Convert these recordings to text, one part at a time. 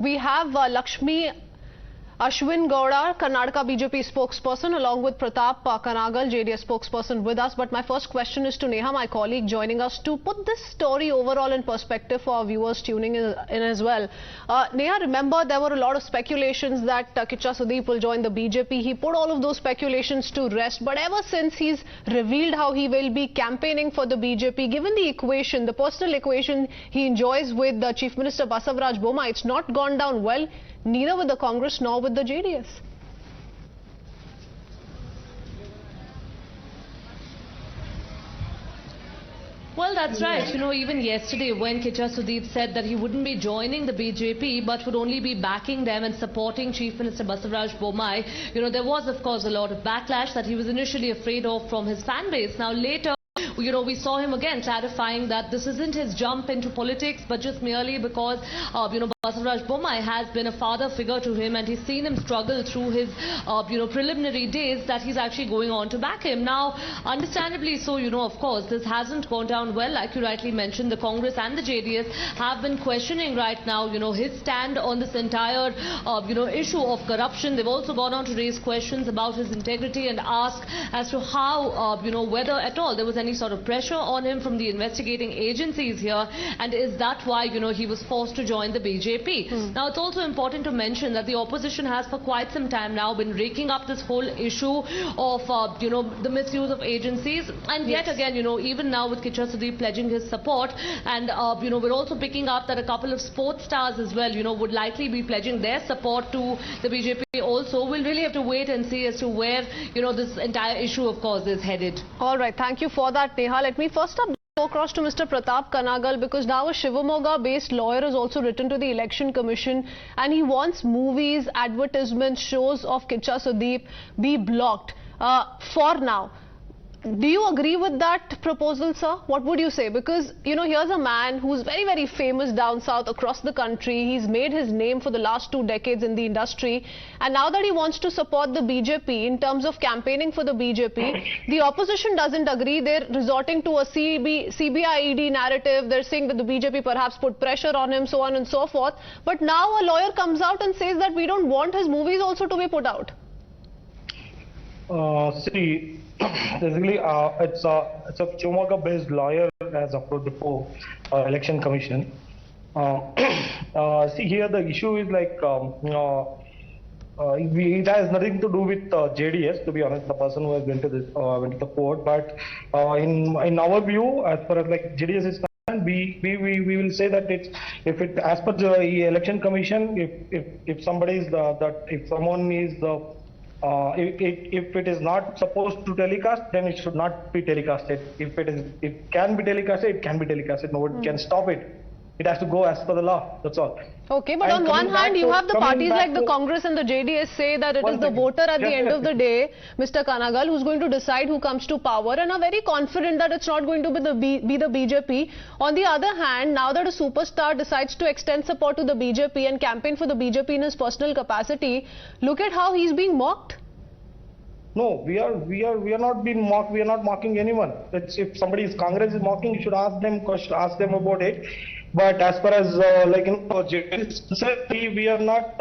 We have Lakshmi Gowda, Karnataka BJP spokesperson, along with Pratap Kanagal, JDS spokesperson, with us. But my first question is to Neha, my colleague, joining us to put this story overall in perspective for our viewers tuning in as well. Neha, remember there were a lot of speculations that Kiccha Sudeep will join the BJP. He put all of those speculations to rest. But ever since he's revealed how he will be campaigning for the BJP, given the equation, the personal equation he enjoys with the Chief Minister Basavaraj Bommai, it's not gone down well, neither with the Congress nor with the JDS. Well, that's right. You know, even yesterday when Kiccha Sudeep said that he wouldn't be joining the BJP but would only be backing them and supporting Chief Minister Basavaraj Bommai, you know, there was, of course, a lot of backlash that he was initially afraid of from his fan base. Now, later, you know, we saw him again clarifying that this isn't his jump into politics, but just merely because, you know, Basavaraj Bommai has been a father figure to him and he's seen him struggle through his, you know, preliminary days, that he's actually going on to back him. Now, understandably so, you know, of course, this hasn't gone down well. Like you rightly mentioned, the Congress and the JDS have been questioning right now, you know, his stand on this entire, you know, issue of corruption. They've also gone on to raise questions about his integrity and ask as to how, you know, whether at all there was any sort of pressure on him from the investigating agencies here, and is that why, you know, he was forced to join the BJP. Now, it's also important to mention that the opposition has for quite some time now been raking up this whole issue of, you know, the misuse of agencies, and yet again, you know, even now with Kiccha Sudeep pledging his support, and, you know, we're also picking up that a couple of sports stars as well, you know, would likely be pledging their support to the BJP also. We'll really have to wait and see as to where, you know, this entire issue, of course, is headed. All right, thank you for that, Neha. Let me first up go across to Mr. Pratap Kanagal, because now a Shivamogga-based lawyer has also written to the Election Commission and he wants movies, advertisements, shows of Kiccha Sudeep be blocked for now. Do you agree with that proposal, sir? What would you say? Because, you know, here's a man who's very, very famous down south across the country. He's made his name for the last 2 decades in the industry. And now that he wants to support the BJP in terms of campaigning for the BJP, the opposition doesn't agree. They're resorting to a CBI-ED narrative. They're saying that the BJP perhaps put pressure on him, so on and so forth. But now a lawyer comes out and says that we don't want his movies also to be put out. See, basically, it's a Shivamogga-based lawyer has approached the Election Commission. See, here the issue is like, it has nothing to do with JDS, to be honest, the person who has went to the court. But in our view, as far as like JDS is concerned, we will say that it's, if it as per the Election Commission, if somebody is if someone is if it is not supposed to telecast, then it should not be telecasted. If it can be telecasted, it can be telecasted. Nobody can stop it. It has to go as per the law. That's all. Okay, but on one hand, you have the parties like the Congress and the JDS say that it is the voter at the end of the day, Mr. Kanagal, who's going to decide who comes to power, and are very confident that it's not going to be the BJP. On the other hand, now that a superstar decides to extend support to the BJP and campaign for the BJP in his personal capacity, look at how he's being mocked. No, we are not being mocked. We are not mocking anyone. If somebody Congress is mocking, you should ask them about it. But as far as like, you know, we are not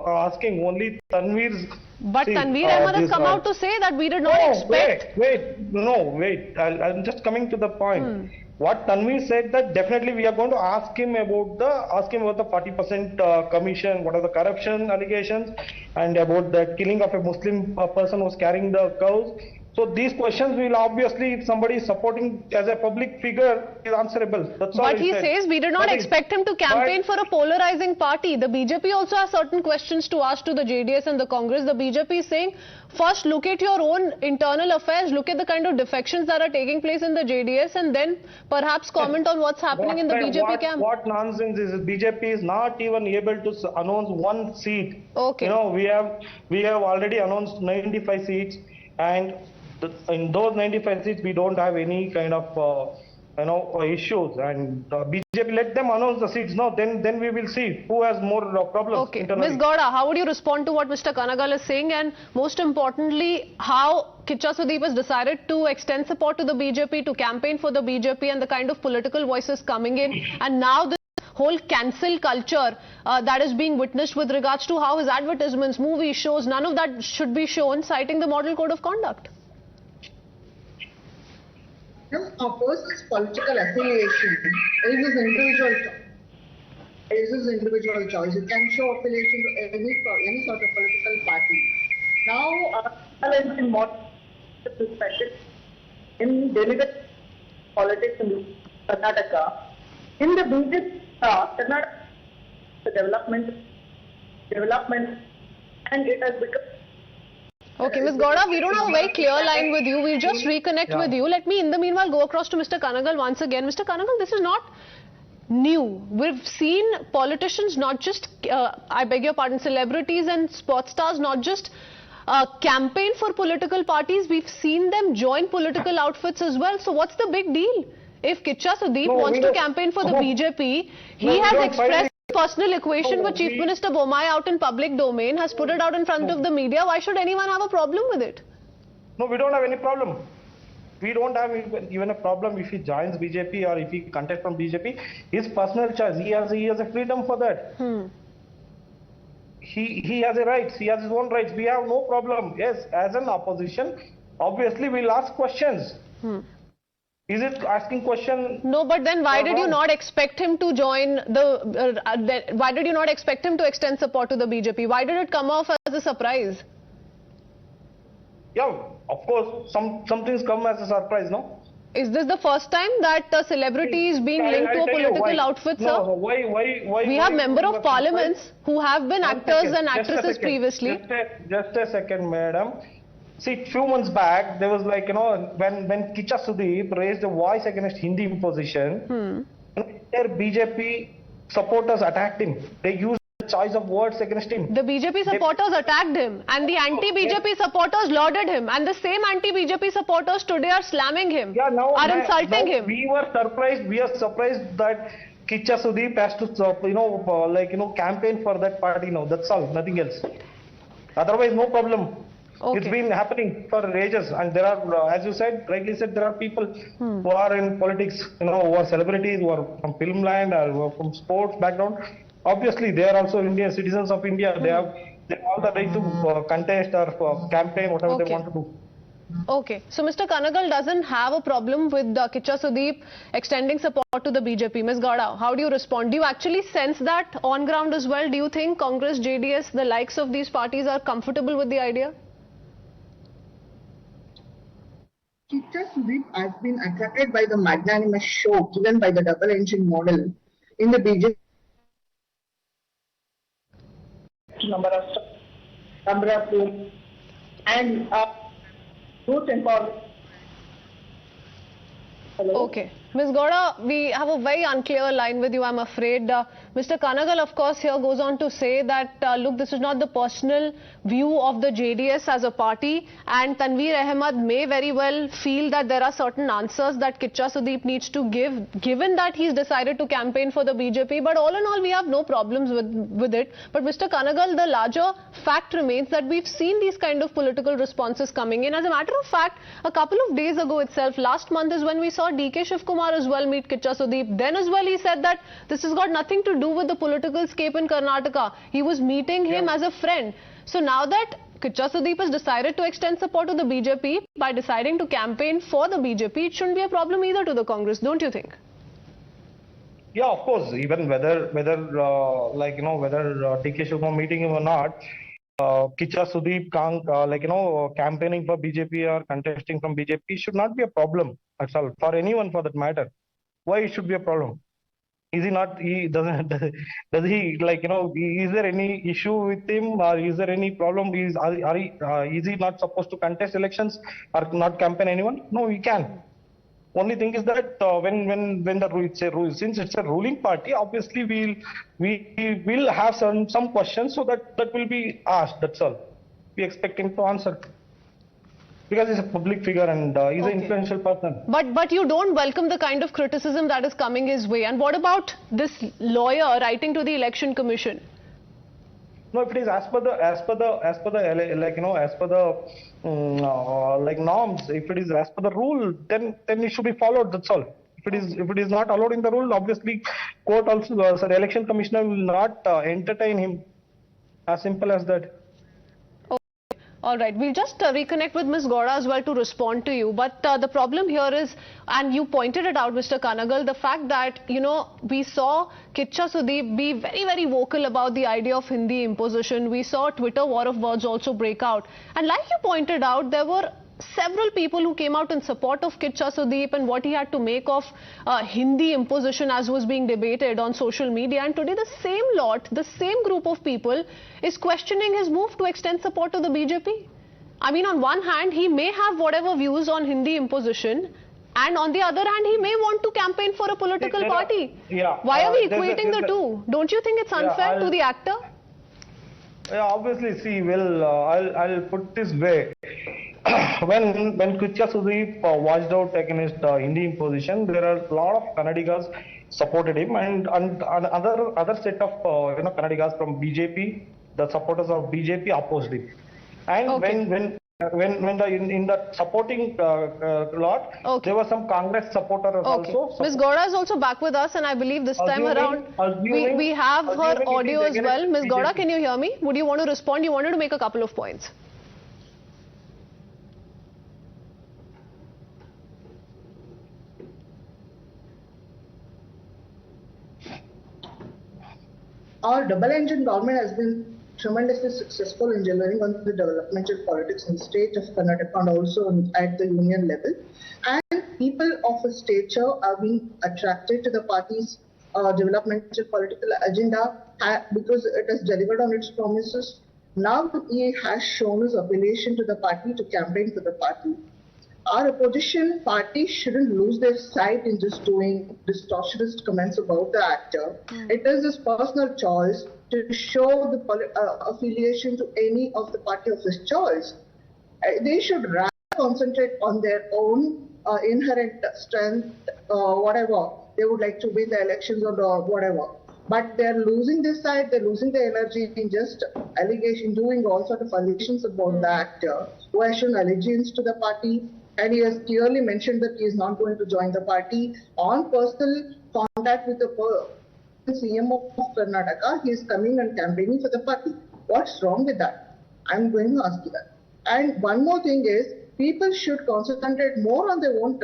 asking only Tanvir's. But Tanvir Ahmed has come out to say that we did not expect. Wait. I'm just coming to the point. What Tanvir said, that definitely we are going to ask him about the 40% commission, what are the corruption allegations, and about the killing of a Muslim person who was carrying the cows. So these questions will obviously, if somebody is supporting as a public figure, is answerable. That's all. But he says we did not expect him to campaign for a polarizing party. The BJP also has certain questions to ask to the JDS and the Congress. The BJP is saying, first look at your own internal affairs, look at the kind of defections that are taking place in the JDS, and then perhaps comment on what's happening in the BJP camp. What nonsense is this? BJP is not even able to announce one seat. Okay. You know, we have already announced 95 seats, and in those 95 seats, we don't have any kind of issues. And BJP, let them announce the seats. No, then we will see who has more problems. Okay, Ms. Gowda, how would you respond to what Mr. Kanagal is saying, and most importantly, how Kiccha Sudeep has decided to extend support to the BJP, to campaign for the BJP, and the kind of political voices coming in, and now this whole cancel culture that is being witnessed with regards to how his advertisements, movies, shows, none of that should be shown, citing the Model Code of Conduct? A person's political affiliation is his individual choice. You can show affiliation to any sort of political party. Now, in modern perspective, in deliberate politics in Karnataka, in the BJP, Karnataka, the development, and it has become. Okay, Ms. Gowda, we don't have a very clear line with you. We'll just reconnect with you. Let me, in the meanwhile, go across to Mr. Kanagal once again. Mr. Kanagal, this is not new. We've seen politicians, not just, I beg your pardon, celebrities and sports stars, not just campaign for political parties. We've seen them join political outfits as well. So what's the big deal? If Kiccha Sudeep wants to campaign for the BJP, he has expressed personal equation with Chief Minister Bommai out in public domain, has put it out in front of the media. Why should anyone have a problem with it? No, we don't have any problem. We don't have even a problem if he joins BJP or if he contests from BJP. His personal choice. He has a freedom for that. He has a rights. He has his own rights. We have no problem. Yes, as an opposition, obviously we'll ask questions. Is it asking question? No, but then why did you not expect him to join the, why did you not expect him to extend support to the BJP? Why did it come off as a surprise? Yeah, of course, some things come as a surprise, no? Is this the first time that a celebrity is being linked to a political outfit, sir? No, why? We have member of parliaments who have been actors and actresses previously. Just a second, madam. See, few months back, there was like, when Kiccha Sudeep raised a voice against Hindi imposition, their BJP supporters attacked him. They used the choice of words against him. The BJP supporters attacked him and the anti-BJP supporters lauded him, and the same anti-BJP supporters today are slamming him, are insulting him. We are surprised that Kiccha Sudeep has to, campaign for that party now. That's all, nothing else. Otherwise, no problem. Okay. It's been happening for ages, and there are, as you said, rightly said, there are people who are in politics, who are celebrities, who are from film land or who are from sports background. Obviously, they are also Indian citizens of India. They have all the right to contest or campaign, whatever they want to do. Okay, so Mr. Kanagal doesn't have a problem with Kiccha Sudeep extending support to the BJP. Ms. Gowda, how do you respond? Do you actually sense that on ground as well? Do you think Congress, JDS, the likes of these parties are comfortable with the idea? Kiccha Sudeep has been attracted by the magnanimous show given by the double engine model in the BJP. Number of rooms and youth empowerment. Okay. Ms. Gowda, we have a very unclear line with you, I'm afraid. Mr. Kanagal, of course, here goes on to say that, look, this is not the personal view of the JDS as a party, and Tanveer Ahmed may very well feel that there are certain answers that Kiccha Sudeep needs to give, given that he's decided to campaign for the BJP. But all in all, we have no problems with it. But Mr. Kanagal, the larger fact remains that we've seen these kind of political responses coming in. As a matter of fact, a couple of days ago itself, last month, is when we saw DK Shivkumar as well meet Kiccha Sudeep. Then as well he said that this has got nothing to do with the political scape in Karnataka. He was meeting him as a friend. So now that Kiccha Sudeep has decided to extend support to the BJP by deciding to campaign for the BJP, it shouldn't be a problem either to the Congress, don't you think? Yeah, of course. Even whether DK Shivkumar meeting him or not, Kiccha Sudeep campaigning for BJP or contesting from BJP should not be a problem at all for anyone for that matter. Why it should be a problem? Is he not? He doesn't. Does he is there any issue with him, or is there any problem? Is he not supposed to contest elections or not campaign anyone? No, he can. Only thing is that when since it's a ruling party, obviously we will have some questions, so that will be asked. That's all. We expect him to answer. Because he's a public figure and he's an influential person. But you don't welcome the kind of criticism that is coming his way. And what about this lawyer writing to the Election Commission? No, if it is as per the norms, if it is as per the rule, then it should be followed. That's all. if it is not allowed in the rule, obviously court also, the election commissioner will not entertain him. As simple as that. All right, we'll just reconnect with Ms. Gowda as well to respond to you. But the problem here is, and you pointed it out, Mr. Kanagal, the fact that, you know, we saw Kiccha Sudeep be very, very vocal about the idea of Hindi imposition. We saw Twitter war of words also break out. And like you pointed out, there were several people who came out in support of Kiccha Sudeep and what he had to make of Hindi imposition as was being debated on social media. And today the same lot, the same group of people is questioning his move to extend support to the BJP. I mean, on one hand, he may have whatever views on Hindi imposition, and on the other hand, he may want to campaign for a political party. Yeah. Why are we equating the two? Don't you think it's unfair to the actor? Yeah, obviously, see, well, I'll put this way. when Kiccha Sudeep watched out against Hindi imposition, there are a lot of Kannadigas supported him, and other set of Kannadigas from BJP, the supporters of BJP opposed him. And when in the supporting lot, there were some Congress supporters also. Ms. Gowda is also back with us, and I believe this time around we have her audio as well. Ms. Gowda, can you hear me? Would you want to respond? You wanted to make a couple of points. Our double-engine government has been tremendously successful in delivering on the developmental politics in the state of Karnataka and also at the union level. And people of a stature are being attracted to the party's developmental political agenda because it has delivered on its promises. Now he has shown his affiliation to the party to campaign for the party. Our opposition party shouldn't lose their sight in just doing distortionist comments about the actor. It is his personal choice to show the affiliation to any of the party of his choice. They should rather concentrate on their own inherent strength, whatever. They would like to win the elections or whatever. But they're losing their sight, they're losing their energy in just allegation, doing all sort of allegations about the actor who has shown allegiance to the party. And he has clearly mentioned that he is not going to join the party. On personal contact with the CM of Karnataka, he is coming and campaigning for the party. What's wrong with that? I'm going to ask you that. And one more thing is, people should concentrate more on their own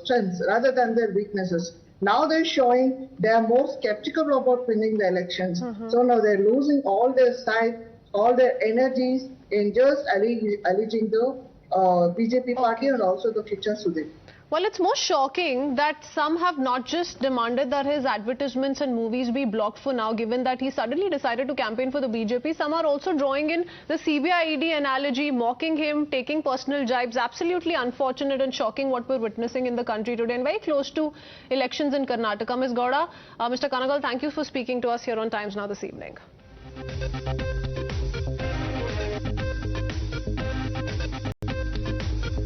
strengths rather than their weaknesses. Now they're showing they are more skeptical about winning the elections. So now they're losing all their sight, all their energies in just alleging the BJP party and also the Kiccha Sudeep. Well, it's more shocking that some have not just demanded that his advertisements and movies be blocked for now, given that he suddenly decided to campaign for the BJP. Some are also drawing in the CBI-ED analogy, mocking him, taking personal jibes. Absolutely unfortunate and shocking what we're witnessing in the country today, and very close to elections in Karnataka. Ms. Gowda, Mr. Kanagal, thank you for speaking to us here on Times Now this evening.